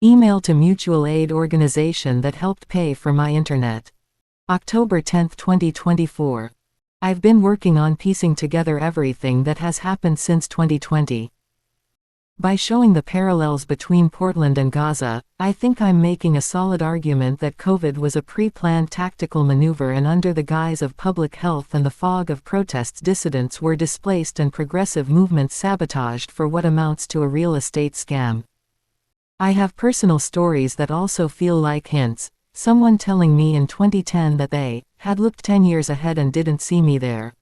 Email to mutual aid organization that helped pay for my internet. October 10, 2024. I've been working on piecing together everything that has happened since 2020. By showing the parallels between Portland and Gaza, I think I'm making a solid argument that COVID was a pre-planned tactical maneuver, and under the guise of public health and the fog of protests, dissidents were displaced and progressive movements sabotaged for what amounts to a real estate scam. I have personal stories that also feel like hints, someone telling me in 2010 that they had looked 10 years ahead and didn't see me there.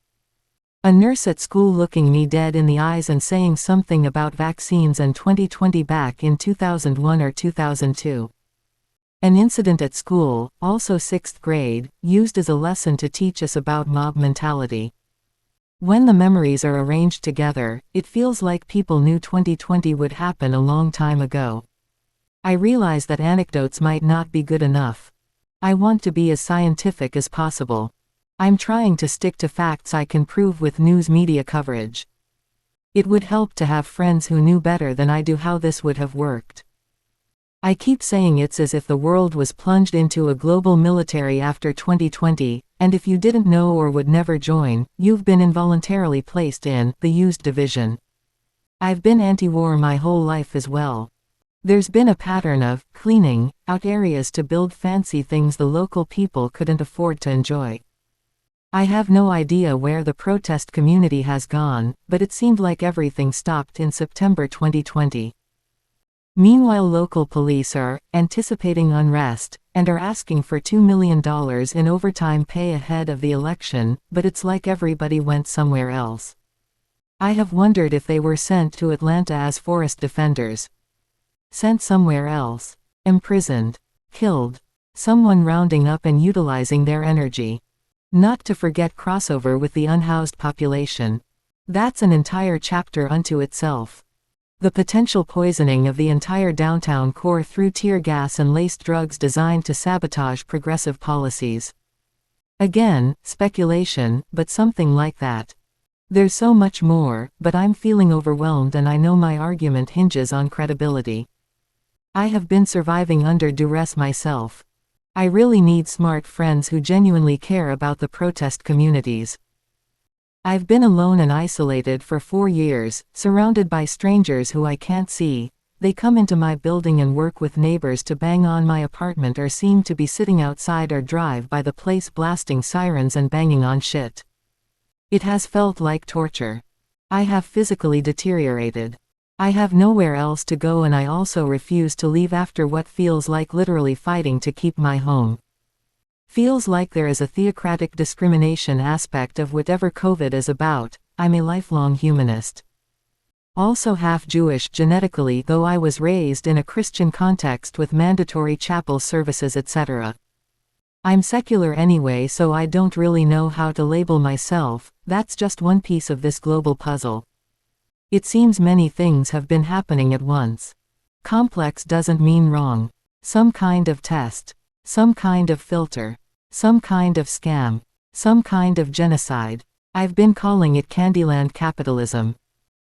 A nurse at school looking me dead in the eyes and saying something about vaccines and 2020 back in 2001 or 2002. An incident at school, also 6th grade, used as a lesson to teach us about mob mentality. When the memories are arranged together, it feels like people knew 2020 would happen a long time ago. I realize that anecdotes might not be good enough. I want to be as scientific as possible. I'm trying to stick to facts I can prove with news media coverage. It would help to have friends who knew better than I do how this would have worked. I keep saying it's as if the world was plunged into a global military after 2020, and if you didn't know or would never join, you've been involuntarily placed in the used division. I've been anti-war my whole life as well. There's been a pattern of cleaning out areas to build fancy things the local people couldn't afford to enjoy. I have no idea where the protest community has gone, but it seemed like everything stopped in September 2020. Meanwhile, local police are anticipating unrest and are asking for $2 million in overtime pay ahead of the election, but it's like everybody went somewhere else. I have wondered if they were sent to Atlanta as forest defenders. Sent somewhere else. Imprisoned. Killed. Someone rounding up and utilizing their energy. Not to forget crossover with the unhoused population. That's an entire chapter unto itself. The potential poisoning of the entire downtown core through tear gas and laced drugs designed to sabotage progressive policies. Again, speculation, but something like that. There's so much more, but I'm feeling overwhelmed, and I know my argument hinges on credibility. I have been surviving under duress myself. I really need smart friends who genuinely care about the protest communities. I've been alone and isolated for 4 years, surrounded by strangers who I can't see. They come into my building and work with neighbors to bang on my apartment, or seem to be sitting outside or drive by the place blasting sirens and banging on shit. It has felt like torture. I have physically deteriorated. I have nowhere else to go, and I also refuse to leave after what feels like literally fighting to keep my home. Feels like there is a theocratic discrimination aspect of whatever COVID is about. I'm a lifelong humanist. Also half Jewish genetically, though I was raised in a Christian context with mandatory chapel services, etc. I'm secular anyway, so I don't really know how to label myself. That's just one piece of this global puzzle. It seems many things have been happening at once. Complex doesn't mean wrong. Some kind of test. Some kind of filter. Some kind of scam. Some kind of genocide. I've been calling it Candyland Capitalism.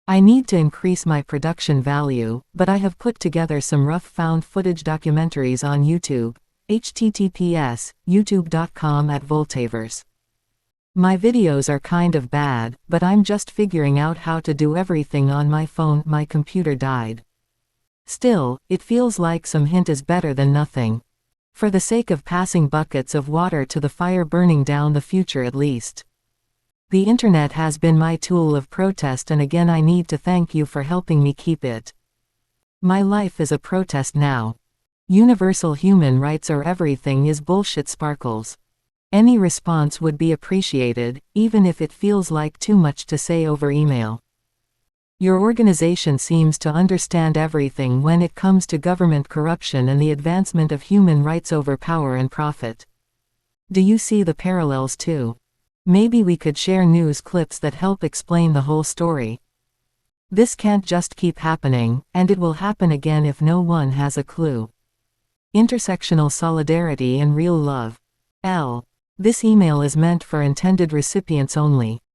I need to increase my production value, but I have put together some rough found footage documentaries on YouTube. https://youtube.com/Voltaverse. My videos are kind of bad, but I'm just figuring out how to do everything on my phone. My computer died. Still, it feels like some hint is better than nothing. For the sake of passing buckets of water to the fire burning down the future at least. The internet has been my tool of protest, and again I need to thank you for helping me keep it. My life is a protest now. Universal human rights or everything is bullshit sparkles. Any response would be appreciated, even if it feels like too much to say over email. Your organization seems to understand everything when it comes to government corruption and the advancement of human rights over power and profit. Do you see the parallels too? Maybe we could share news clips that help explain the whole story. This can't just keep happening, and it will happen again if no one has a clue. Intersectional solidarity and real love. L. This email is meant for intended recipients only.